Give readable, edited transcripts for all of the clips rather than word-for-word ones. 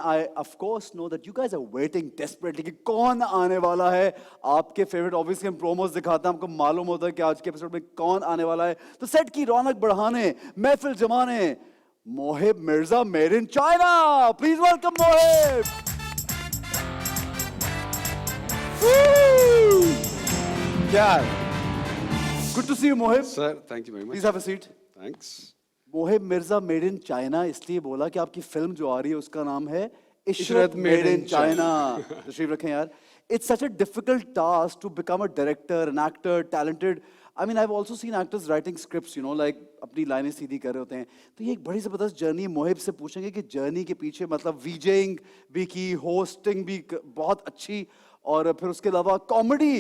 And I, of course, know that you guys are waiting desperately कि कौन आने वाला है आपके फेवरेट. Obviously हम प्रोमोस दिखाते हैं, हमको मालूम होता है कि आज के एपिसोड में कौन आने वाला है. तो सेट की रौनक बढ़ाने, महफिल जमाने, Mohib Mirza made in China. Please welcome Mohib. क्या? Good to see you, Mohib. Sir, thank you very much. Please have a seat. Thanks. Mohib Mirza made in China इसलिए बोला कि आपकी फिल्म जो आ रही है उसका नाम है Ishrat Ishrat made made in in China. तशरीफ रखें यार. It's such a difficult task to become a director, an actor, talented. I mean, I've also seen actors writing scripts, you know, like अपनी लाइनें सीधी कर रहे होते हैं. तो ये एक बड़ी ज़बरदस्त जर्नी. मोहिब से पूछेंगे कि जर्नी के पीछे मतलब वीजेइंग भी की, होस्टिंग भी बहुत अच्छी, और फिर उसके अलावा कॉमेडी,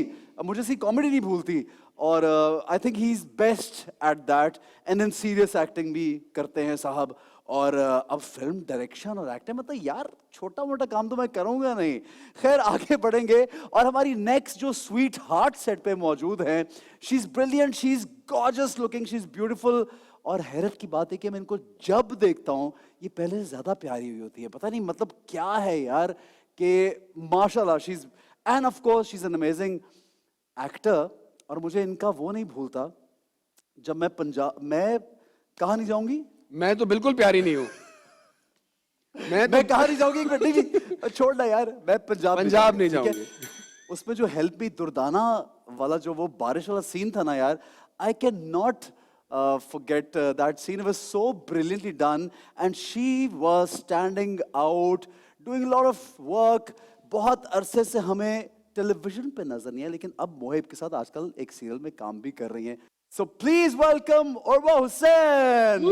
मुझे सी कॉमेडी नहीं भूलती, और I think he is best at that. And then serious acting भी करते हैं साहब. और अब फिल्म डायरेक्शन और एक्टिंग, मतलब यार छोटा मोटा काम तो मैं करूंगा नहीं. खैर आगे बढ़ेंगे. और हमारी नेक्स्ट जो स्वीट हार्ट सेट पे मौजूद हैं, she is brilliant, she is gorgeous looking, she is beautiful. और हैरत की बात है कि मैं इनको जब देखता हूँ ये पहले से ज्यादा प्यारी हुई होती है. पता नहीं मतलब क्या है यार कि माशाल्लाह she is. End of course she is an amazing actor. और मुझे इनका वो नहीं भूलता जब मैं कहाँ नहीं जाऊंगी. मैं तो बिल्कुल प्यारी नहीं हूँ. मैं कहाँ नहीं जाऊंगी. एक मिनट, नहीं छोड़ना यार. मैं पंजाब नहीं ठीक है? जाऊंगी. उसमें जो हेल्प मी दुर्दाना वाला जो वो बारिश वाला सीन था ना यार, I can not forget that scene. It was so brilliantly done and she was standing out doing a lot of work. बहुत अरसे से हमें टेलीविजन पे नजर नहीं है, लेकिन अब मोहिब के साथ आजकल एक सीरियल में काम भी कर रही हैं. So please welcome Urwa Hussain.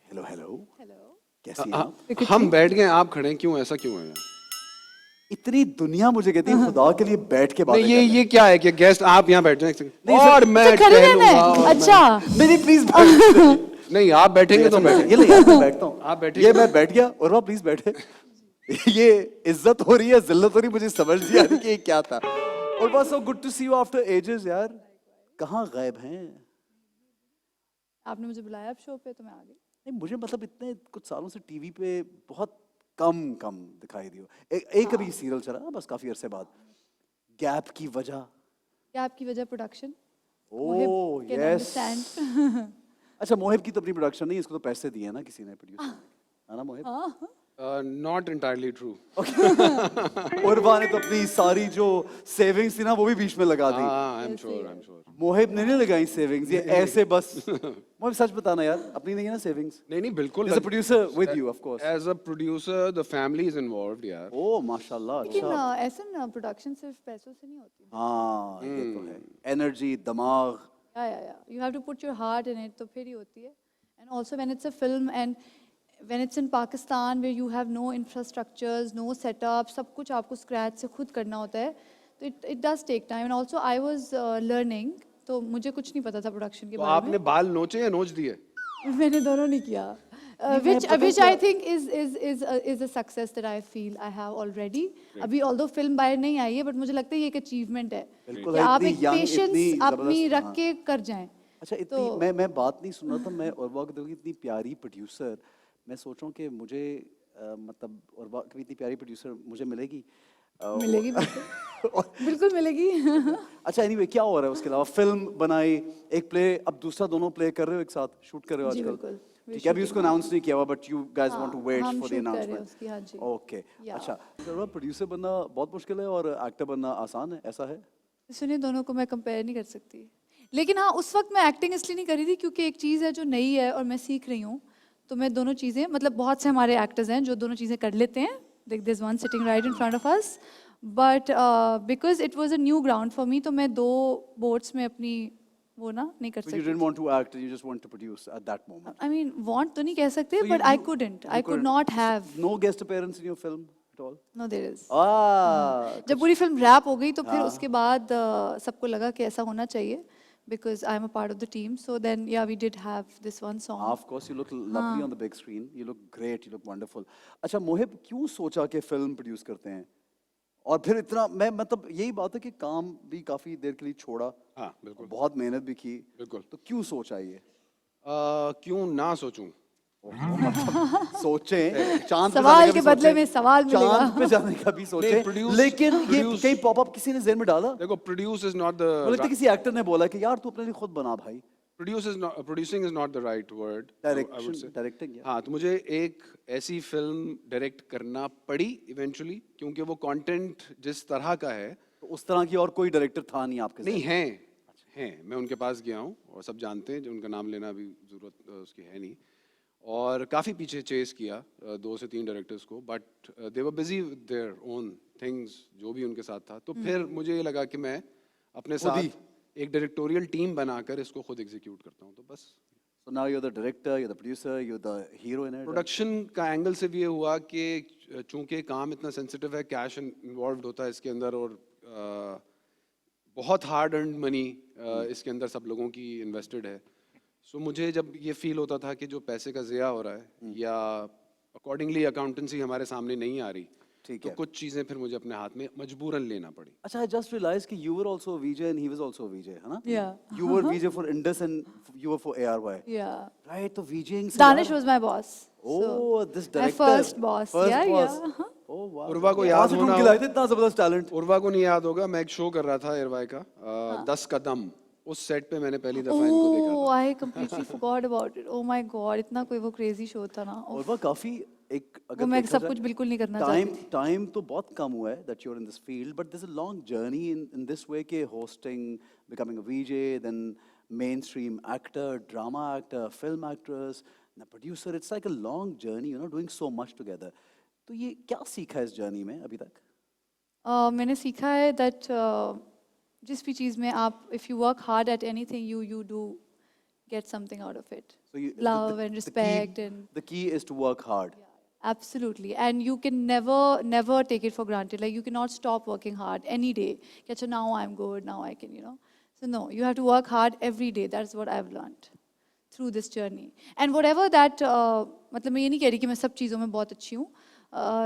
Hello hello. कैसी हैं आप? हम बैठ गए, आप खड़े हैं, क्यों ऐसा क्यों है? इतनी दुनिया मुझे कहती है खुदा के लिए बैठ के बात. नहीं, ये क्या है कि गेस्ट आप यहाँ बैठ जाएं और मैं टहलूंगा. अच्छा नहीं प्लीज नहीं, आप बैठेंगे तो मैं ये यार मैं बैठता हूँ. आप बैठे. ये मैं बैठ गया. उर्वा प्लीज बैठे. ये इज्जत हो रही है, जिल्लत हो रही, मुझे समझ नहीं आ रही कि ये क्या था. Urwa, so good to see you after ages यार. कहाँ गायब हैं? आपने मुझे बुलाया अब शो पे तो मैं आ गई. नहीं मुझे मतलब इतने कुछ सालों से टीवी पे बहुत कम दिखाई दी हो. एक अभी सीरियल चला ना बस काफी अरसे बाद. गैप की वजह. गैप की वजह प्रोडक्शन. Oh yes. अच्छा मोहिब की तो अपनी प्रोडक्शन नहीं, इसको तो पैसे दिए हैं ना किसी ने प्रोड्यूस है ना Mohib? Not entirely true. Urwa ने तो अपनी सारी जो सेविंग्स थी ना वो भी बीच में लगा दी. I am sure. मोहिब ने नहीं लगाई सेविंग्स, ये ऐसे बस. मोहिब सच बताना यार, अपनी नहीं है ना सेविंग्स? नहीं बिल्कुल. As a producer with you of course. As a producer the family is involved यार. ओह माशाल्लाह. लेकिन अच्छा. ऐसा ना प्रोडक्शन सिर्फ पैसों से नहीं होती. हाँ ये तो है. एनर्जी, दिमाग. या you have to put your heart in it तो फिर ही होती है. And also when it's a film and when it's in Pakistan where you have no infrastructures, no setup, सब कुछ आपको scratch से खुद करना होता है, तो it does take time. And also I was learning, तो मुझे कुछ नहीं पता था प्रोडक्शन के बारे में. आपने बाल नोचे या नोच दिए? मैंने दोनों नहीं किया. Which I think is a success that I feel I have already. अभी although film बाहर नहीं आई है, but मुझे लगता है ये एक achievement है कि आप एक patience अपनी रख के कर जाएं. अच्छा इतनी मैं बात नहीं सुन रहा था. मैं उर्वा को इतनी प्यारी प्रोड्यूसर, मैं सोच रहा हूँ कि मुझे मतलब उर्वा की इतनी प्यारी प्रोड्यूसर मुझे मिलेगी. मिलेगी बिल्कुल मिलेगी. अच्छा एनीवे क्या हो रहा है उसके अलावा? फिल्म बनाई, एक प्ले, अब दूसरा दोनों प्ले कर रहे हो एक साथ, शूट कर रहे हो आजकल? ठीक है, अभी उसको अनाउंस नहीं किया हुआ, but you guys want to wait for the announcement. Okay. अच्छा प्रोड्यूसर बनना बहुत मुश्किल है और एक्टर बनना आसान है, ऐसा है? सुनिए, दोनों को मैं कंपेयर नहीं कर सकती. लेकिन हाँ, उस वक्त मैं एक्टिंग इसलिए नहीं कर रही थी क्योंकि एक चीज़ है जो नई है और मैं सीख रही हूँ, तो मैं दोनों चीज़ें, मतलब बहुत से हमारे एक्टर्स हैं जो दोनों चीज़ें कर लेते हैं. There is one sitting right in front of us, but because it was a new ground for me, तो मैं दो बोट्स में अपनी वो ना नहीं कर सकती. You didn't want to act, you just want to produce at that moment. I mean, want तो नहीं कह सकते, but I couldn't. I could not have. No guest appearance in your film at all? No, there is. जब पूरी film rap हो गई तो फिर उसके बाद सबको लगा कि ऐसा होना चाहिए. Because I'm a part of the team, so then yeah, we did have this one song. Of course, you look lovely on the big screen. You look great. You look wonderful. अच्छा मोहिब, क्यों सोचा कि film produce करते हैं? और फिर इतना मैं मतलब यही बात है कि काम भी काफी देर के लिए छोड़ा, हाँ बिल्कुल बहुत मेहनत भी की, बिल्कुल। तो क्यों सोचा ये? क्यों ना सोचूं? सोचें, चांद पे सवाल जाने का के भी बदले सोचें, में सवाल मिलेगा। चांद पे जाने का भी सोचें, produce- लेकिन ये produce- कहीं पॉपअप किसी ने जेहन में डाला? देखो, प्रोड्यूस इज नॉट मुझे लगता है द किसी एक्टर ने बोला कि यार तू अपने लिए खुद बना भाई। Producing is not the right word, directing हाँ, तो मुझे एक ऐसी फिल्म डायरेक्ट करना पड़ी इवेंचुअली, क्योंकि वो कंटेंट जिस तरह का है। तो उस तरह की और कोई डायरेक्टर था नहीं आपके नहीं ज़हन हैं, मैं उनके पास गया हूँ और सब जानते हैं, जो उनका नाम लेना भी जरूरत उसकी है नहीं। और काफ़ी पीछे चेस किया 2 से 3 डायरेक्टर्स को, but they were busy with their own things, जो भी उनके साथ था। तो फिर मुझे ये लगा कि मैं अपने खुद ही? साथ एक डायरेक्टोरियल टीम बनाकर इसको खुद एग्जीक्यूट करता हूँ, तो बस। So now you're the director, you're the producer, you're the hero in it. Production का एंगल से भी ये हुआ कि चूंकि काम इतना सेंसिटिव है, कैश इन्वॉल्व होता है इसके अंदर, और बहुत हार्ड अर्न मनी इसके अंदर सब लोगों की इन्वेस्टेड है। सो मुझे जब ये फील होता था कि जो पैसे का ज़िया हो रहा है या अकॉर्डिंगली अकाउंटेंसी हमारे सामने नहीं आ रही, ठीक तो है। कुछ चीज़ें फिर मुझे अपने हाथ में मजबूरन लेना पड़ी। अच्छा, I just realized कि you were also a VJ and he was also a VJ, है ना? Yeah. You were VJ for Indus and you were for ARY. Yeah. Right, तो VJing से Danish यार- was my boss. Oh, this my director. first boss. First Yeah, boss. yeah. Oh wow. Urwa को कहाँ याद से होना ढूंढ के हो- लाए थे इतना जबरदस्त टैलेंट? उर्वा को नहीं याद होगा, मैं एक शो कर रहा था एयरवाई का, 10 कदम, उस सेट पे मैंने पहली दफा इनको देखा Oh, था। I completely forgot about it. Oh my God, इतना कोई वो crazy show था ना. और वह काफी एक वो अगर मैं देखा सब जाए, कुछ बिल्कुल नहीं करना टाइम चाहती थी. टाइम तो बहुत कम हुआ है that you're in this field, but there's a long journey in this way के hosting, becoming a VJ, then mainstream actor, drama actor, film actress, then producer. It's like a long journey, you know, doing so much together. तो ये क्या सीखा है इस journey में अभी तक? मैंने सीखा है that जिस भी चीज़ में आप if you work hard at anything you do get something out of it. So you, Love and respect and the key is to work hard. absolutely, and you can never take it for granted. Like you cannot stop working hard any day. कि अच्छा now I'm good, now I can, you know. So no, you have to work hard every day. That's what I've learned through this journey. And whatever that मतलब मैं ये नहीं कह रही कि मैं सब चीज़ों में बहुत अच्छी हूँ,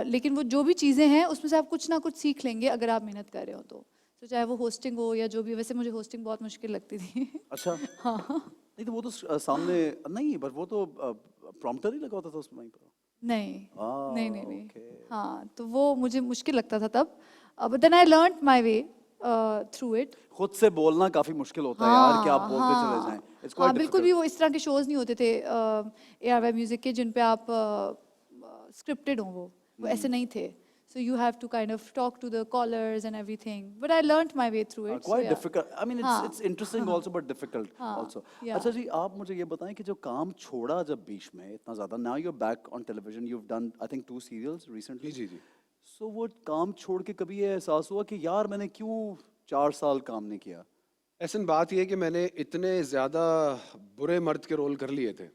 लेकिन वो जो भी चीज़ें हैं उसमें से आप कुछ ना कुछ सीख लेंगे अगर आप मेहनत कर रहे हो तो चाहे वो होस्टिंग हो या जो भी. वैसे मुझे होस्टिंग बहुत मुश्किल लगती थी. अच्छा, नहीं तो वो तो सामने नहीं, पर वो तो प्रॉम्प्टर ही लगा होता था उसमें वहीं पर. नहीं. okay. हाँ, तो वो मुझे मुश्किल लगता था तब. But then I learned my way through it. खुद से बोलना काफी मुश्किल होता है यार कि आप बोलते चले जाएं. It's हाँ, quite बिल्कुल difficult. भी वो इस तरह के शोज नहीं होते थे ARY म्यूजिक के जिन पे आप स्क्रिप्टेड हो. वो ऐसे नहीं थे. So you have to kind of talk to the callers and everything. But I learned my way through it. Quite so yeah. difficult. I mean, it's interesting also, but difficult also. yeah. अच्छा जी, आप मुझे ये बताएं कि जो काम छोड़ा जब बीच में इतना ज़्यादा, now you're back on television, you've done I think 2 serials recently. Ji. So वो काम छोड़ के कभी ये एहसास हुआ कि यार मैंने क्यों 4 साल काम नहीं किया? ऐसा बात यह है कि मैंने इतने ज़्यादा बुरे मर्द के रोल कर लिए थे,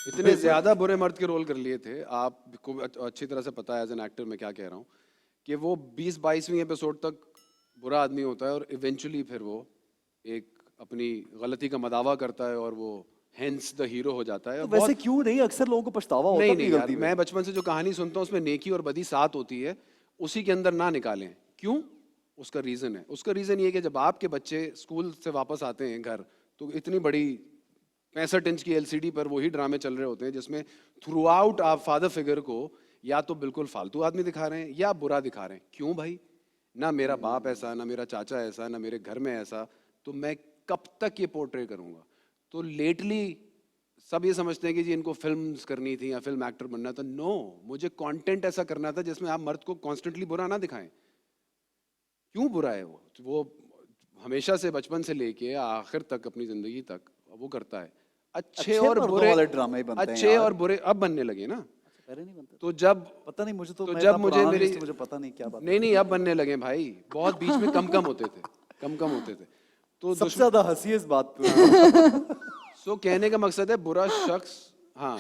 इतने ज़्यादा बुरे मर्द के रोल कर लिए थे, आपको अच्छी तरह से पता है एज एन एक्टर मैं क्या कह रहा हूँ, कि वो 20-22वीं एपिसोड तक बुरा आदमी होता है और इवेंचुअली फिर वो एक अपनी गलती का मदावा करता है और वो हेंस द हीरो हो जाता है. तो वैसे क्यों नहीं? अक्सर लोगों को पछतावा होता है नहीं अपनी यार, गलती पे. मैं बचपन से जो कहानी सुनता हूँ उसमें नेकी और बदी साथ होती है, उसी के अंदर ना निकालें. क्यों? उसका रीज़न है. उसका रीज़न ये है कि जब आपके बच्चे स्कूल से वापस आते हैं घर, तो इतनी बड़ी 65 इंच की LCD पर वही ड्रामे चल रहे होते हैं जिसमें थ्रू आउट आप फादर फिगर को या तो बिल्कुल फालतू आदमी दिखा रहे हैं या बुरा दिखा रहे हैं. क्यों भाई? ना मेरा बाप ऐसा, ना मेरा चाचा ऐसा, ना मेरे घर में ऐसा, तो मैं कब तक ये पोर्ट्रे करूँगा? तो लेटली सब ये समझते हैं कि जी इनको फिल्म्स करनी थी या फिल्म एक्टर बनना था. नो, मुझे कंटेंट ऐसा करना था जिसमें आप मर्द को कॉन्स्टेंटली बुरा ना दिखाएं. क्यों बुरा है वो हमेशा से बचपन से लेके आखिर तक अपनी जिंदगी तक वो करता है. अच्छे और मर्दों बुरे, वाले ड्रामे बनते हैं अच्छे यार. और बुरे अब बनने लगे ना. पहले नहीं बनते. तो जब पता नहीं, मुझे तो तो मैं जब इतना मुझे पुराना मेरी नहीं, मुझे पता नहीं क्या बात. नहीं अब बनने लगे भाई. बहुत बीच में कम होते थे, कम होते थे. तो सबसे ज्यादा हंसी इस बात पे. सो कहने का मकसद है बुरा शख्स, हाँ,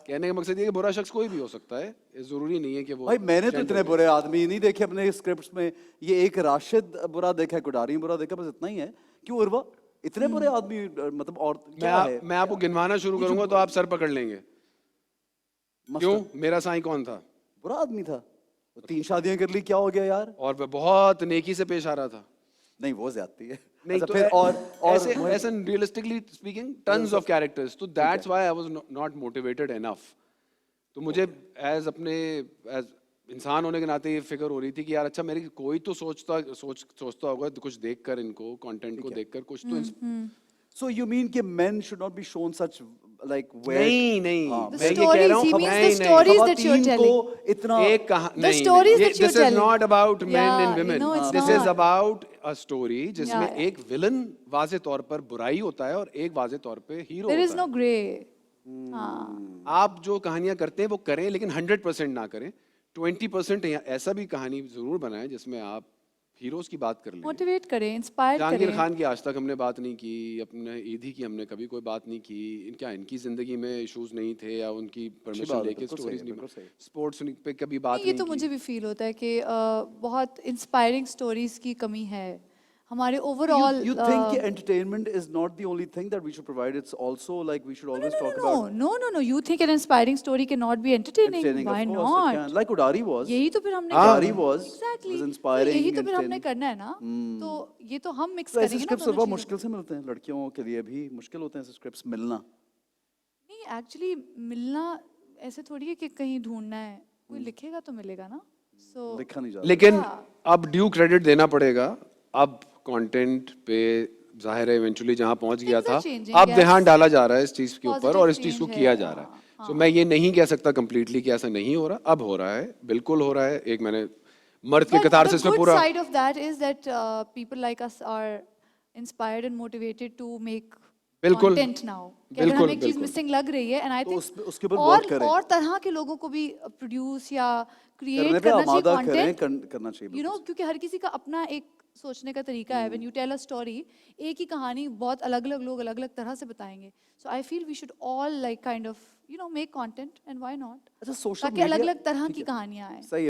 कहने का मकसद ये कि बुरा शख्स कोई भी हो सकता है, जरूरी नहीं है कि वो. भाई मैंने तो इतने बुरे आदमी नहीं देखे अपने स्क्रिप्ट्स में. ये एक राशिद बुरा देखा है, गुडारी बुरा देखा, बस इतना ही है. क्यों उर्वा, इतने बुरे आदमी मतलब? और क्या है? मैं आपको गिनवाना शुरू करूंगा तो आप सर पकड़ लेंगे. क्यों? मेरा साईं कौन था? बुरा आदमी था. तो 3 शादियां कर ली, क्या हो गया यार? और वह बहुत नेकी से पेश आ रहा था। नहीं, वो ज्यादती है। नहीं अच्छा, तो फिर ऐसे मोहित- ऐसे realistically speaking tons of characters, तो that's why I was not motivated enough. तो मुझे एज अपने एज इंसान होने के नाते ये फिक्र हो रही थी कि यार अच्छा मेरी कोई तो सोचता होगा तो कुछ देखकर, इनको कंटेंट को देखकर कुछ तो So you mean कि men should not be shown such like weird? नहीं नहीं हाँ, The मैं ये कह stories, रहा हूँ he means the नहीं, नहीं, stories that you're खवातीन telling. को इतना एक कहा The नहीं stories नहीं, that you're this is telling. not about men Yeah, and women, no, it's this is not. about a story जिसमें Yeah, yeah. एक विलन वाजे तौर पर बुराई होता है और एक वाजे तौर पे हीरो There is होता no है। gray. हाँ. आप जो कहानियां करते हैं वो करें, लेकिन 100% ना करें। 20% ऐसा भी कहानी जरूर बनाएं जिसमें आप हीरोज की बात कर लें। Motivate करें, inspire जहांगीर करें. खान की आज तक हमने बात नहीं की, अपने ईदी की हमने कभी कोई बात नहीं की। क्या इनकी जिंदगी में इश्यूज नहीं थे या उनकी परमिशन बात है, लेके बिल्कुल सही स्टोरीज है, नहीं बिल्कुल सही। स्पोर्ट्स पे कभी बात नहीं, ये नहीं तो की। मुझे भी फील होता है कि बहुत इंस्पायरिंग स्टोरीज की कमी है हमारे ओवरऑल. You think कि entertainment is not the only thing that we should provide? It's also like we should always talk about No. You think an inspiring story cannot be entertaining? entertaining. Why Of course, it not? can. Like Udari was. यही तो फिर हमने Udari was. Exactly. Was तो inspiring. यही तो फिर हमने entertaining. करना है ना. तो ये तो हम मिक्स तो ऐसे करेंगे ना स्क्रिप्ट्स दोनों बहुत चीज़ों मुश्किल से मिलते हैं, लड़कियों के लिए भी मुश्किल होते हैं ऐसे स्क्रिप्ट्स मिलना। नहीं, एक्चुअली मिलना ऐसे थोड़ी है कि कहीं ढूंढना है, कोई लिखेगा तो मिलेगा ना. सो लिखा नहीं जाता। लेकिन हाँ। अब ड्यू क्रेडिट देना पड़ेगा। अब कंटेंट पे जाहिर है इवेंचुअली जहां पहुंच गया Things था, are changing, अब yes. ध्यान डाला जा रहा है इस चीज के ऊपर Positive और इस चीज को change किया है, जा रहा हाँ, है। सो मैं ये नहीं कह सकता कंप्लीटली कि ऐसा नहीं हो रहा, अब हो रहा है, बिल्कुल हो रहा है। एक मैंने मर्द के But कतारसिस the में good पूरा side of that is that people like us are inspired and motivated to make बिल्कुल, content now. कि अगर बिल्कुल, हमें एक चीज बिल्कुल। मिसिंग लग रही है and I तो think उसके ऊपर work करें। और तरह के लोगों को भी प्रोड्यूस या करने क्रिएट पे करना चाहिए आमादा करें, कंटेंट. करना चाहिए। यू नो, क्योंकि हर किसी का अपना एक सोचने का तरीका है. When you tell a story, एक ही कहानी बहुत अलग अलग लोग अलग अलग तरह से बताएंगे. So I feel we should all like kind of make content and why not, अच्छा, सोशल ताकि अलग मीडिया अलग तरह की कहानियां आए. सही है।